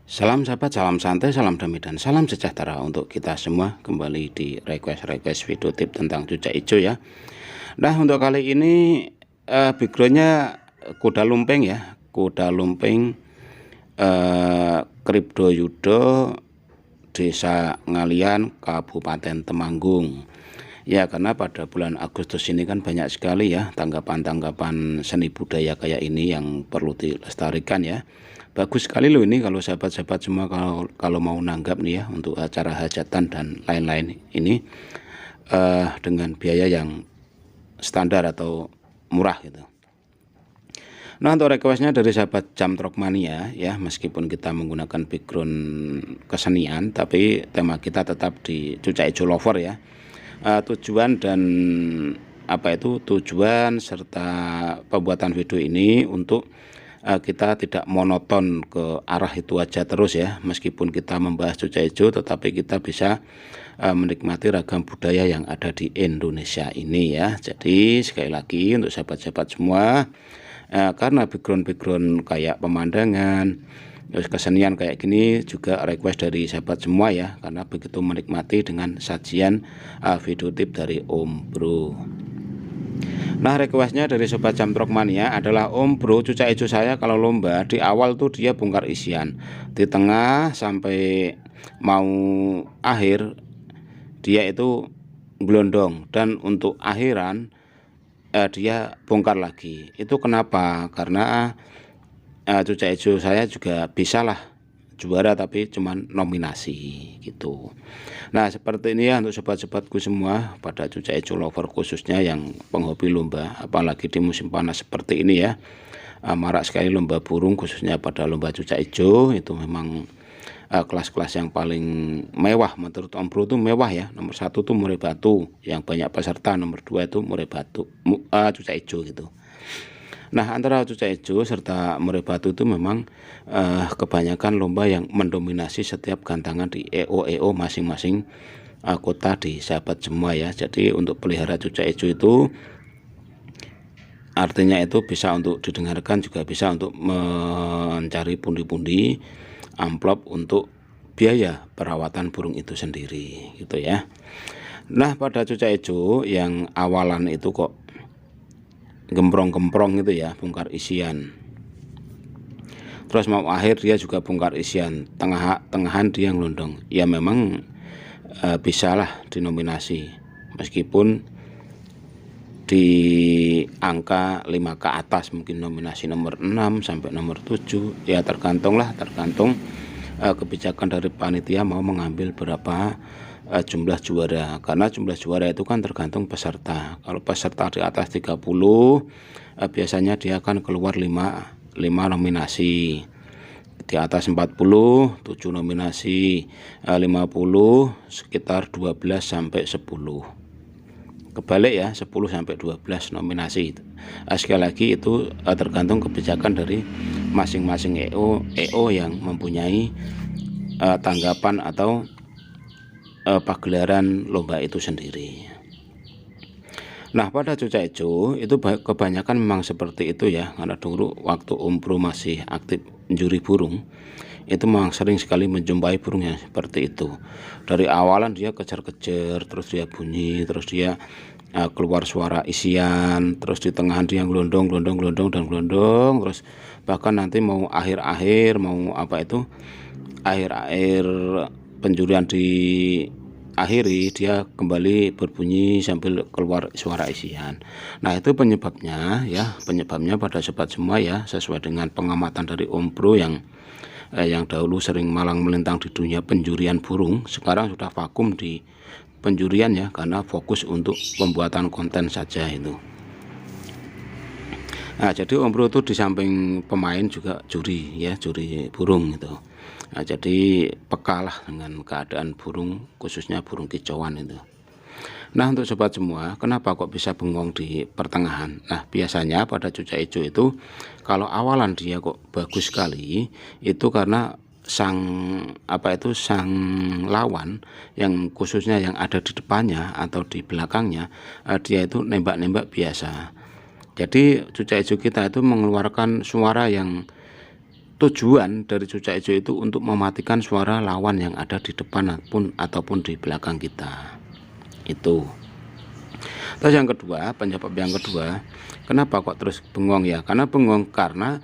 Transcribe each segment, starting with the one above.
Salam sahabat, salam santai, salam damai dan salam sejahtera untuk kita semua. Kembali di request video tip tentang cucak hijau ya. Nah, untuk kali ini backgroundnya kuda lumping ya, kuda lumping Kripto Yudo, Desa Ngalian, Kabupaten Temanggung. Ya, karena pada bulan Agustus ini kan banyak sekali ya tanggapan-tanggapan seni budaya kayak ini yang perlu dilestarikan ya. Bagus sekali loh ini kalau sahabat-sahabat semua kalau mau nanggap nih ya untuk acara hajatan dan lain-lain ini dengan biaya yang standar atau murah gitu. Nah, untuk requestnya dari sahabat Jamtrok Mania ya, meskipun kita menggunakan background kesenian tapi tema kita tetap di cucak hijau lover ya. Tujuan serta pembuatan video ini untuk kita tidak monoton ke arah itu aja terus ya. Meskipun kita membahas cucak hijau tetapi kita bisa menikmati ragam budaya yang ada di Indonesia ini ya. Jadi sekali lagi untuk sahabat-sahabat semua, karena background kayak pemandangan terus kesenian kayak gini juga request dari sahabat semua ya, karena begitu menikmati dengan sajian video tip dari Om Bro. Nah, requestnya dari sobat Jamtrok Mania adalah, Om Bro, cucak hijau saya kalau lomba di awal tuh dia bongkar isian, di tengah sampai mau akhir dia itu gelondong, dan untuk akhiran dia bongkar lagi. Itu kenapa? Karena cucak hijau saya juga bisalah juara tapi cuman nominasi gitu. Nah, seperti ini ya untuk sobat-sobatku semua, pada cucak hijau lover khususnya yang penghobi lomba, apalagi di musim panas seperti ini ya. Marak sekali lomba burung, khususnya pada lomba cucak hijau itu memang kelas-kelas yang paling mewah menurut Om Bro itu mewah ya. Nomor 1 tuh Murai Batu yang banyak peserta, nomor 2 itu Murai Batu cucak hijau gitu. Nah, antara cucak hijau serta Murai Batu itu memang kebanyakan lomba yang mendominasi setiap gantangan di EO masing-masing kota di sahabat semua ya. Jadi untuk pelihara cucak hijau itu artinya itu bisa untuk didengarkan, juga bisa untuk mencari pundi-pundi amplop untuk biaya perawatan burung itu sendiri gitu ya. Nah, pada cucak hijau yang awalan itu kok gemprong-gemprong gitu ya, bongkar isian, terus mau akhir dia juga bongkar isian, tengahan dia ngelondong ya, memang bisalah dinominasi meskipun di angka 5 ke atas, mungkin nominasi nomor 6 sampai nomor 7 ya, tergantung kebijakan dari panitia mau mengambil berapa jumlah juara, karena jumlah juara itu kan tergantung peserta. Kalau peserta di atas 30 biasanya dia akan keluar 5 nominasi, di atas 40 7 nominasi, 50 sekitar 12 sampai 10, kebalik ya, 10 sampai 12 nominasi. Sekali lagi itu tergantung kebijakan dari masing-masing EO yang mempunyai tanggapan atau pagelaran lomba itu sendiri. Nah, pada cucak hijau itu kebanyakan memang seperti itu ya, karena dulu waktu Om Bro masih aktif juri burung itu memang sering sekali menjumpai burung yang seperti itu. Dari awalan dia kejar-kejar, terus dia bunyi, terus dia keluar suara isian, terus di tengahan dia gelondong, terus bahkan nanti mau akhir-akhir, mau akhir penjurian di akhiri dia kembali berbunyi sambil keluar suara isian. Nah, itu penyebabnya pada sobat semua ya, sesuai dengan pengamatan dari Om Bro yang dahulu sering malang melintang di dunia penjurian burung, sekarang sudah vakum di penjurian ya, karena fokus untuk pembuatan konten saja itu. Nah, jadi Om Bro itu di samping pemain juga juri ya, juri burung itu. Nah, jadi pekalah dengan keadaan burung, khususnya burung kicauan itu. Nah, untuk sobat semua, kenapa kok bisa bengong di pertengahan? Nah, biasanya pada cucak hijau itu kalau awalan dia kok bagus sekali, itu karena sang lawan yang khususnya yang ada di depannya atau di belakangnya, dia itu nembak-nembak biasa. Jadi cucak hijau kita itu mengeluarkan suara yang tujuan dari cucak hijau itu untuk mematikan suara lawan yang ada di depan ataupun di belakang kita. Itu. Terus yang kedua, penyebab yang kedua, kenapa kok terus bengong ya? Karena bengong karena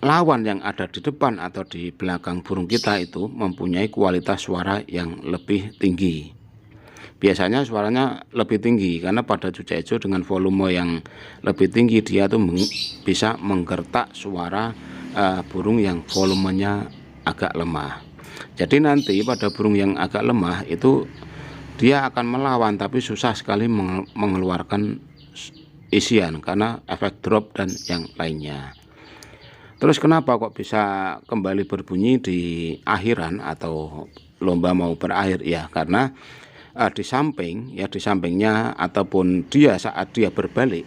lawan yang ada di depan atau di belakang burung kita itu mempunyai kualitas suara yang lebih tinggi. Biasanya suaranya lebih tinggi karena pada cucak hijau dengan volume yang lebih tinggi dia tuh bisa menggertak suara burung yang volumenya agak lemah. Jadi nanti pada burung yang agak lemah itu dia akan melawan tapi susah sekali mengeluarkan isian karena efek drop dan yang lainnya. Terus kenapa kok bisa kembali berbunyi di akhiran atau lomba mau berakhir ya? Karena di sampingnya ataupun dia saat dia berbalik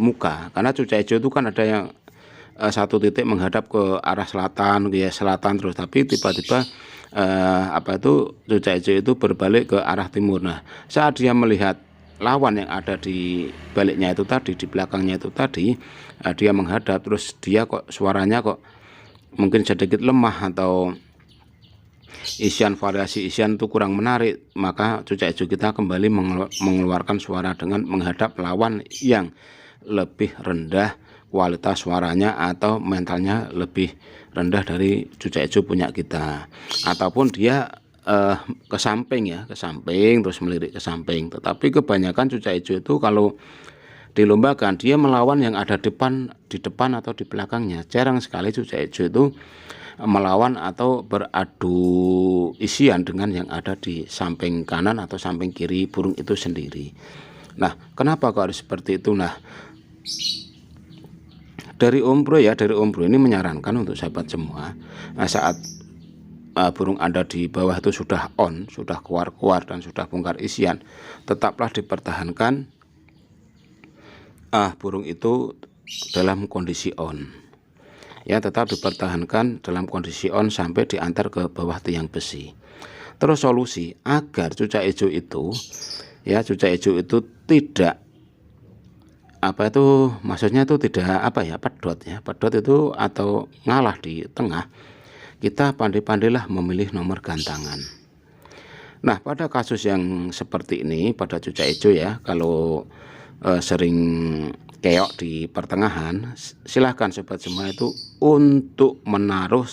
muka, karena cucak hijau itu kan ada yang satu titik menghadap ke arah selatan, ya selatan terus, tapi tiba-tiba cucak hijau itu berbalik ke arah timur. Nah, saat dia melihat lawan yang ada di baliknya itu tadi, di belakangnya itu tadi, dia menghadap, terus dia kok suaranya kok mungkin sedikit lemah atau variasi isian itu kurang menarik, maka cucak hijau kita kembali mengeluarkan suara dengan menghadap lawan yang lebih rendah kualitas suaranya atau mentalnya lebih rendah dari cucak hijau punya kita, ataupun dia ke samping terus melirik ke samping. Tetapi kebanyakan cucak hijau itu kalau dilombakan dia melawan yang ada di depan atau di belakangnya. Jarang sekali cucak hijau itu melawan atau beradu isian dengan yang ada di samping kanan atau samping kiri burung itu sendiri. Nah, kenapa kok harus seperti itu? Nah, dari Om Bro ini menyarankan untuk sahabat semua, saat burung Anda di bawah itu sudah on, sudah keluar dan sudah bongkar isian, tetaplah dipertahankan burung itu dalam kondisi on. Ya, tetap dipertahankan dalam kondisi on sampai diantar ke bawah tiang besi. Terus solusi agar cucak hijau itu tidak maksudnya itu tidak pedot itu atau ngalah di tengah, kita pandai-pandailah memilih nomor gantangan. Nah, pada kasus yang seperti ini pada cucak hijau ya, kalau sering keok di pertengahan, silahkan sobat semua itu untuk menaruh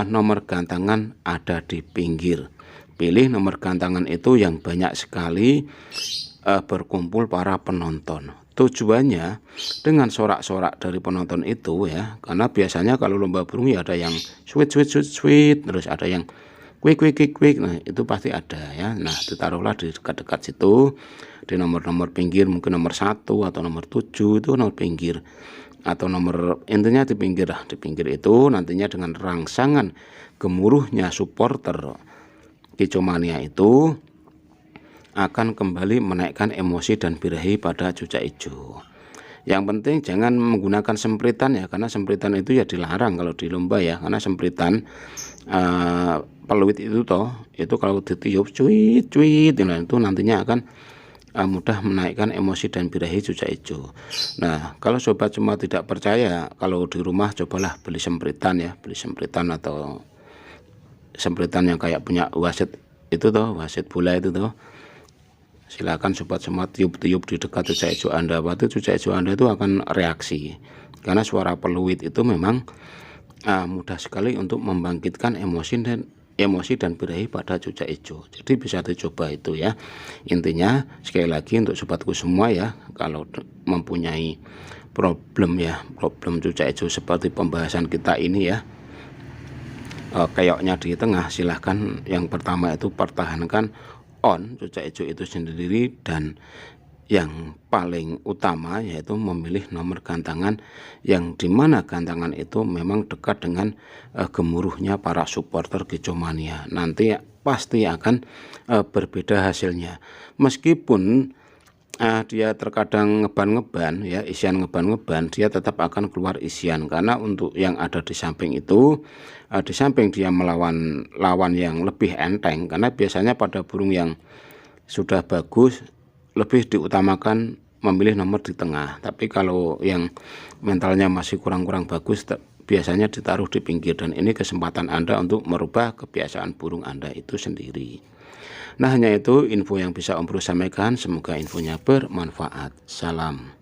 nomor gantangan ada di pinggir. Pilih nomor gantangan itu yang banyak sekali berkumpul para penonton. Tujuannya dengan sorak-sorak dari penonton itu ya, karena biasanya kalau lomba burung ya ada yang sweet, terus ada yang quick. Nah, itu pasti ada ya. Nah, ditaruhlah di dekat-dekat situ, di nomor-nomor pinggir, mungkin nomor 1 atau nomor 7 itu nomor pinggir, atau nomor intinya di pinggir itu nantinya dengan rangsangan gemuruhnya supporter Kicomania itu akan kembali menaikkan emosi dan birahi pada cucak hijau. Yang penting jangan menggunakan sempritan ya, karena sempritan itu ya dilarang kalau di lomba ya, karena sempritan peluit itu kalau ditiup cuit nah, itu nantinya akan mudah menaikkan emosi dan birahi cucak hijau. Nah, kalau sobat semua tidak percaya, kalau di rumah cobalah beli sempritan atau sempritan yang kayak punya wasit itu wasit bola itu silakan sobat semua tiup-tiup di dekat cucak hijau Anda. Waktu cucak hijau Anda itu akan reaksi, karena suara peluit itu memang mudah sekali untuk membangkitkan emosi dan birahi pada cucak hijau. Jadi bisa dicoba itu ya. Intinya sekali lagi untuk sobatku semua ya, kalau mempunyai problem cucak hijau seperti pembahasan kita ini ya, keoknya di tengah, silahkan yang pertama itu pertahankan on cucak hijau itu sendiri, dan yang paling utama yaitu memilih nomor gantangan yang dimana gantangan itu memang dekat dengan gemuruhnya para supporter Kicomania. Nanti pasti akan berbeda hasilnya, meskipun dia terkadang ngeban ya, isian ngeban dia tetap akan keluar isian, karena untuk yang ada di samping itu di samping dia melawan lawan yang lebih enteng, karena biasanya pada burung yang sudah bagus lebih diutamakan memilih nomor di tengah. Tapi kalau yang mentalnya masih kurang bagus, biasanya ditaruh di pinggir, dan ini kesempatan Anda untuk merubah kebiasaan burung Anda itu sendiri. Nah, hanya itu info yang bisa Om Bro sampaikan. Semoga infonya bermanfaat. Salam.